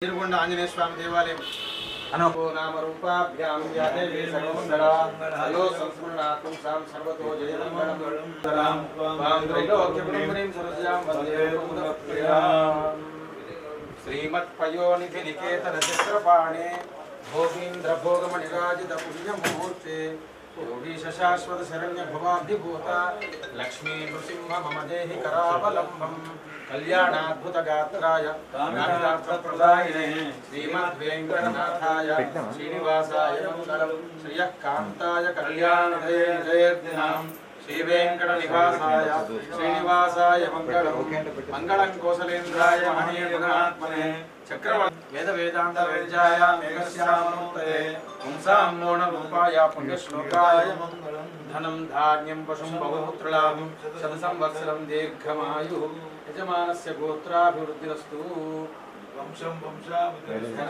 తిరుగొండ ఆంజనేయ స్వామి దేవాలయం అనో నామరూపాభ్యాం యాదేవి సర్వమంగళా హలో సంస్మరణాత్మం సాం సర్వతో జయమంగళం తరాం వాం త్రైలోక్యపురీం సరస్యాం వందే ముదప్రియాం శ్రీమత్పయోనిధి నికేతన చిత్రపాణే భోగీంద్ర భోగమణిరాజిత పుణ్యముహూర్తే యోగీశ శాశ్వత శరణ్య భవాభిభూత లక్ష్మీ నృసింహ మమ దేహి కరావలంబం కళ్యాణాద్భుత గాత్రాయ కామితార్థప్రదాయినే శ్రీమద్వేంకటనాథాయ శ్రీనివాసాయ మంగళం శ్రియః కాంతాయ కళ్యాణదయేర్దినాం శ్రీవేంకట నివాసాయ శ్రీనివాసాయ మంగళం మంగళం కోసలేంద్రాయ మహనీయగుణాత్మనే చక్రవర్తి వేద వేదాంత వేద్యాయ మేఘశ్యామనూతయే పుంసాం మోహనరూపాయ పుణ్యశ్లోకాయ మంగళం ధనం ధాన్యం పశుం బహుపుత్రలాభం శత సంవత్సరం దీర్ఘమాయు యజమానస్య గోత్రాభివృద్ధిరస్తు వంశం వంశాభివృద్ధిరస్తు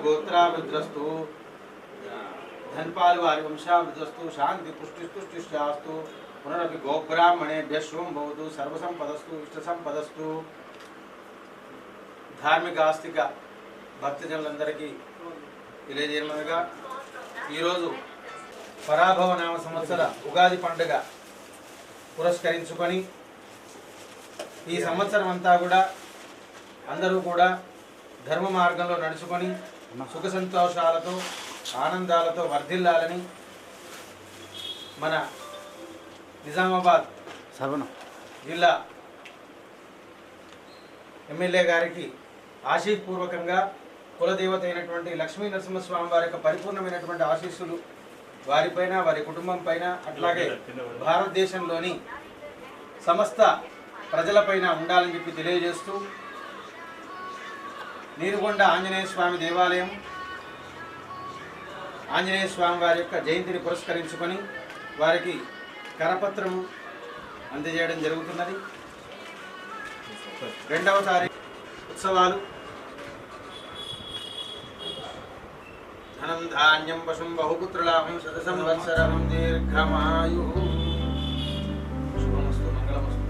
గోత్రాభివృద్ధిరస్తు ధన్పాల్ వారి వంశాభివృద్ధిరస్తు శాంతి పుష్టిస్తుష్టిశ్చాస్తు పునరపి గోబ్రాహ్మణేభ్యః శుభం భవతు సర్వసంపదస్తు ఇష్టసంపదస్తు ధార్మిక ఆస్తిక భక్తజనులందరికీ తెలియజేయమనగా ఈరోజు పరాభవ నామ సంవత్సర ఉగాది పండుగ పురస్కరించుకొని ఈ సంవత్సరం అంతా కూడా అందరూ కూడా ధర్మ మార్గంలో నడుచుకొని సుఖ సంతోషాలతో ఆనందాలతో వర్ధిల్లాలని మన నిజామాబాద్ జిల్లా ఎమ్మెల్యే గారికి ఆశీపూర్వకంగా కులదేవత అయినటువంటి లక్ష్మీ నరసింహస్వామి వారి యొక్క పరిపూర్ణమైనటువంటి ఆశీస్సులు వారిపైన వారి కుటుంబం పైన అట్లాగే భారతదేశంలోని సమస్త ప్రజలపైన ఉండాలని చెప్పి తెలియజేస్తూ నీరుగొండ ఆంజనేయ స్వామి దేవాలయం ఆంజనేయ స్వామి వారి యొక్క జయంతిని పురస్కరించుకొని వారికి కరపత్రము అందజేయడం జరుగుతున్నది. 2వ తారీఖు ఉత్సవాలు ధనం ధాన్యం పశుం బహుపుత్రలాభం శత సంవత్సరం దీర్ఘమాయు శుభమస్తు మంగళమస్తు.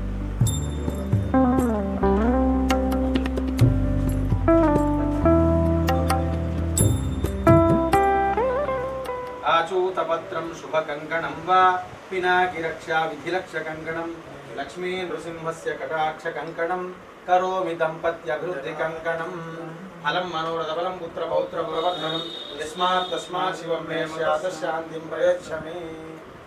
ఆచూతపత్రం శుభకంకణం వా పినాకిరక్షా విధిలక్ష కంకణం లక్ష్మీ నృసింహస్య కటాక్ష కంకణం కరోమి దంపత్యభివృద్ధి కంకణం ఫలం మనోరథ బలం పుత్ర పౌత్ర ప్రవర్ధనం యస్మాత్ తస్మాత్ శివం మే శాంతిం ప్రయచ్చ మే.